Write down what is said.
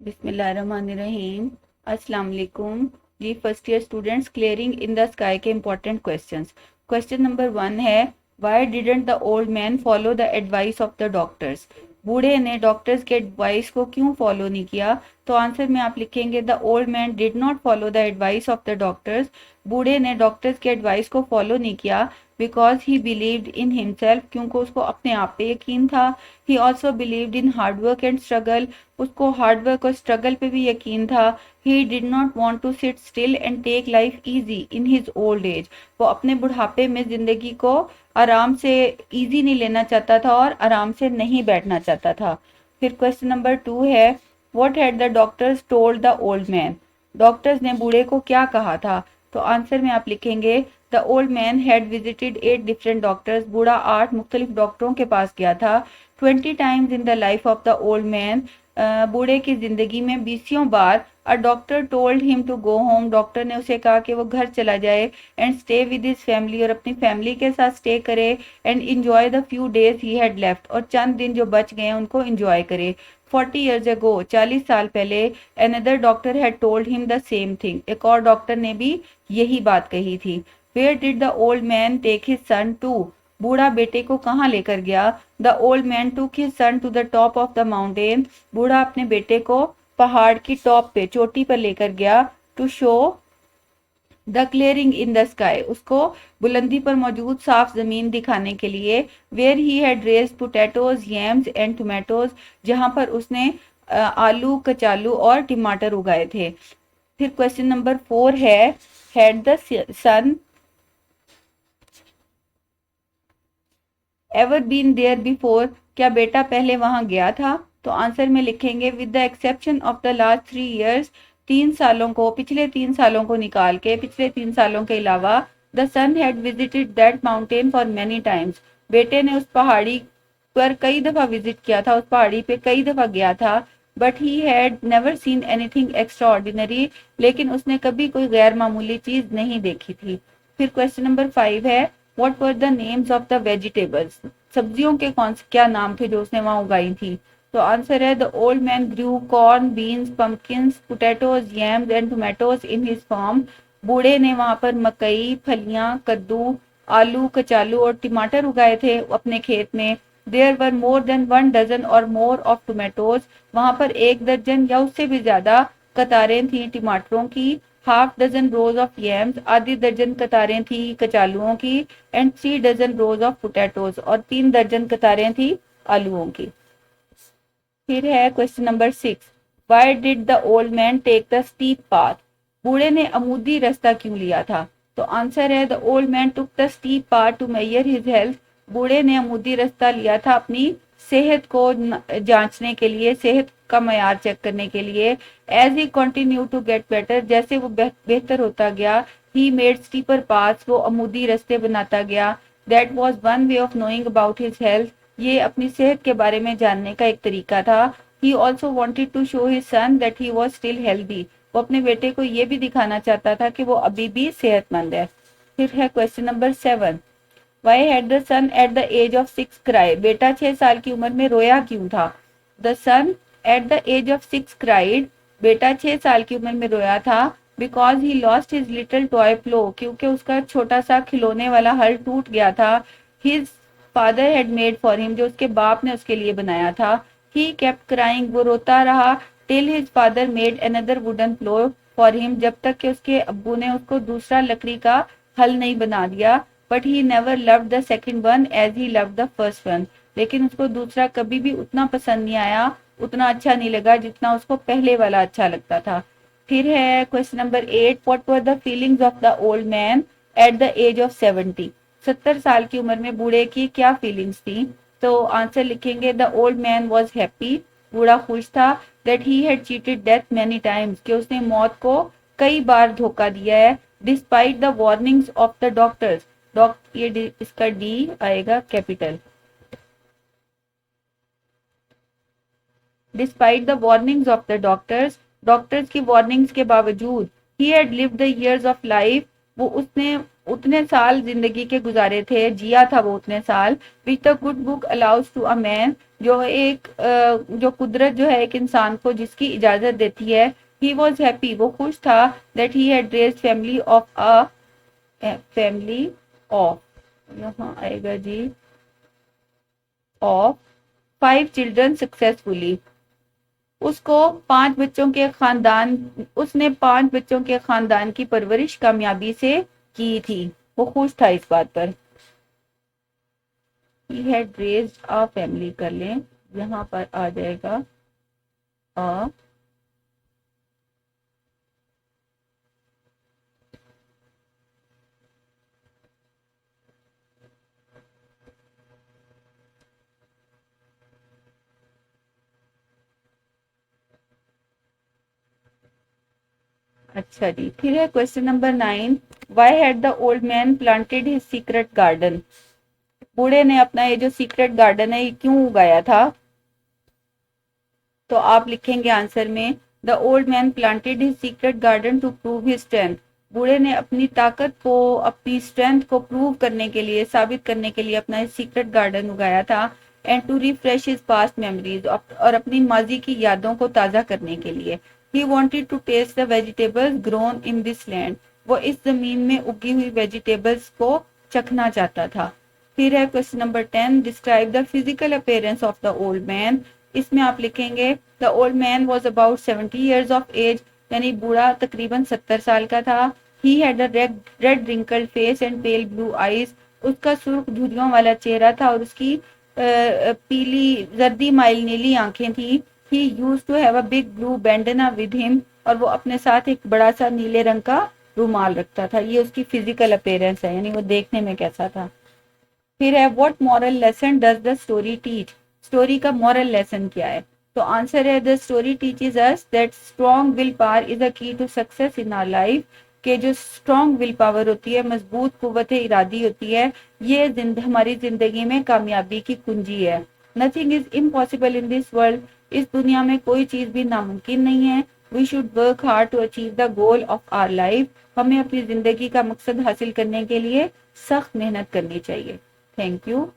बिस्मिल्लाहिर्रहमानिर्रहीम। अस्सलाम वालेकुम जी। First year students, clearing in the sky के इंपॉर्टेंट क्वेश्चंस। क्वेश्चन नंबर 1 है, why didn't the old man follow the advice of the doctors. बूढ़े ने डॉक्टर्स के एडवाइस को क्यों फॉलो नहीं किया? तो आंसर में आप लिखेंगे the old man did not follow the advice of the doctors. बूढ़े ने डॉक्टर्स के एडवाइस को फॉलो नहीं किया because he believed in himself, क्योंकि उसको अपने आप पे यकीन था। He also believed in hard work and struggle, उसको हार्डवर्क और स्ट्रगल पे भी यकीन था। He did not want to sit still and take life easy in his old age, वो अपने बुढ़ापे में जिंदगी को आराम से इजी नहीं लेना चाहता था और आराम से नहीं बैठना चाहता था। फिर क्वेश्चन नंबर 2 है, what had the doctors told the old man. Doctors ने बूढ़े को क्या कहा था? तो आंसर में आप लिखेंगे the old man had visited 8 different doctors. बूढ़ा 8 मुख्तलिफ डॉक्टरों के पास गया था। 20 times in the life of the old man, बूढ़े की जिंदगी में 20 बार a doctor told him to go home, doctor ने उसे कहा कि वो घर चला जाए, and stay with his family, और अपनी फैमिली के साथ स्टे करे, and enjoy the few days he had left, और चंद दिन जो बच गए हैं उनको एंजॉय करे। 40 years ago, 40 साल पहले, another doctor had told him the same thing, एक और डॉक्टर ने भी यही बात कही थी। Where did the old man take his son to, बूढ़ा बेटे को कहाँ लेकर गया? The old man took his son to the top of the mountain, बूढ़ा अपने बेटे को पहाड़ की टॉप पे, चोटी पर लेकर गया। To show the clearing in the sky, उसको बुलंदी पर मौजूद साफ जमीन दिखाने के लिए। Where he had raised potatoes, yams and tomatoes, जहां पर उसने आलू, कचालू और टमाटर उगाए थे। फिर क्वेश्चन नंबर 4 है, had the son ever been there before, क्या बेटा पहले वहां गया था? तो आंसर में लिखेंगे with the exception of the last 3 years, 3 सालों को, पिछले 3 सालों को निकाल के, पिछले 3 सालों के अलावा, the son had visited that mountain for many times, बेटे ने उस पहाड़ी पर कई दफा विजिट किया था, उस पहाड़ी पे कई दफा गया था। But he had never seen anything extra ordinary, लेकिन उसने कभी कोई गैर मामूली चीज नहीं देखी थी। फिर क्वेश्चन नंबर 5 है, what were the names of the vegetables, सब्जियों के कौन से क्या नाम थे जो उसने वहां उगाई थी? तो आंसर है the old man grew corn, beans, pumpkins, potatoes, yams and tomatoes in his farm, बूढ़े ने वहां पर मकई, फलियां, कद्दू, आलू, कचालू और टमाटर उगाए थे अपने खेत में। There were more than 1 dozen और मोर ऑफ टोमेटोज, वहां पर 1 दर्जन या उससे भी ज्यादा कतारें थी टमाटरों की। Half dozen rows of yams, आधी दर्जन कतारें थी कचालुओं की। And 3 dozen rows of potatoes, और 3 दर्जन कतारें थी आलूओं की। फिर है question number 6, why did the old man take the steep path, बूढ़े ने अमूदी रास्ता क्यों लिया था? तो आंसर है the old man took the steep path to measure his health, बूढ़े ने अमूदी रास्ता लिया था अपनी सेहत को जांचने के लिए, सेहत का मयार चेक करने के लिए। As he continue to get better, जैसे वो बेहतर होता गया, ही मेड स्टीपर पाथ्स, वो अमूदी रास्ते बनाता गया। That was one way of knowing about his health, ये अपनी सेहत के बारे में जानने का एक तरीका था। He also wanted to show his son that he was still healthy, वो अपने बेटे को ये भी दिखाना चाहता था कि वो अभी भी सेहतमंद है। फिर है question number 7, why had the son at the age of 6 cry, बेटा 6 साल की उम्र में रोया क्यों था? The son at the age of 6 cried, बेटा 6 साल की उम्र में रोया था। Because he lost his little toy plough, क्योंकि उसका छोटा सा खिलौने वाला हल टूट गया था। His father had made for him, जो उसके बाप ने उसके लिए बनाया था। ही केप्ट क्राइंग, वो रोता रहा, till his father made another wooden plough for him, जब तक कि उसके अब्बू ने उसको दूसरा लकड़ी का हल नहीं बना दिया। But he never loved the second one as he loved the first one, लेकिन उसको दूसरा कभी भी उतना पसंद नहीं आया, उतना अच्छा नहीं लगा जितना उसको पहले वाला अच्छा लगता था। फिर है question number 8, what were the feelings of the old man at the age of 70, 70 साल की उम्र में बूढ़े की क्या फीलिंग्स थी? तो आंसर लिखेंगे the old man was happy, बूढ़ा खुश था। That he had cheated death many times, कि उसने मौत को कई बार धोखा दिया है। Despite the warnings of the doctors, ये इसका डी आएगा capital. Despite the warnings of the doctors, doctors की वार्निंग्स के बावजूद। He had lived the years of life, वो उसने उतने साल जिंदगी के गुजारे थे, जिया था वो उतने साल। Which the good book allows to a man, जो कुदरत जो है एक इंसान को जिसकी इजाजत देती है। ही वॉज हैप्पी, वो खुश था, that he had raised family of, यहाँ आएगा जी, ऑफ 5 चिल्ड्रन सक्सेसफुली। उसको 5 बच्चों के खानदान उसने 5 बच्चों के खानदान की परवरिश कामयाबी से की थी। वो खुश था इस बात पर। He had raised a family कर लें, यहाँ पर आ जाएगा अ, अच्छा जी। फिर है question number 9, why had the old man planted his secret garden. बूढ़े ने अपना ये जो सीक्रेट गार्डन है ये क्यों उगाया था? तो आप लिखेंगे आंसर में, the old man planted his secret garden to prove his strength. बूढ़े ने अपनी ताकत को, अपनी स्ट्रेंथ को प्रूव करने के लिए, साबित करने के लिए अपना सीक्रेट गार्डन उगाया था। And to refresh his past memories, और अपनी माजी की यादों को ताज़ा करने के लिए। He wanted to taste the vegetables grown in this land, वो इस जमीन में उगी हुई वेजिटेबल्स को चखना चाहता था। फिर है question number 10, describe the physical appearance of the old man. इसमें आप लिखेंगे the old man was about 70 years of age, यानी बूढ़ा तकरीबन 70 साल का था। He had a red wrinkled face and pale blue eyes, उसका सुर्ख झुर्रियों वाला चेहरा था और उसकी पीली जर्दी माइल नीली आंखें थी। He used to have a big blue bandana with him, और वो अपने साथ एक बड़ा सा नीले रंग का रुमाल रखता था। ये उसकी फिजिकल अपीयरेंस है, यानी वो देखने में कैसा था। फिर है what moral lesson does the story teach. Story का मॉरल लेसन क्या है? तो आंसर है, the story teaches us that strong will power is a key to success in our life. के जो स्ट्रॉन्ग विल पावर होती है, मजबूत कुव्वत इरादी होती है, ये हमारी जिंदगी में कामयाबी की कुंजी है। Nothing is impossible in this world, इस दुनिया में कोई चीज भी नामुमकिन नहीं है। We should work hard to achieve the goal of our life, हमें अपनी जिंदगी का मकसद हासिल करने के लिए सख्त मेहनत करनी चाहिए। Thank you.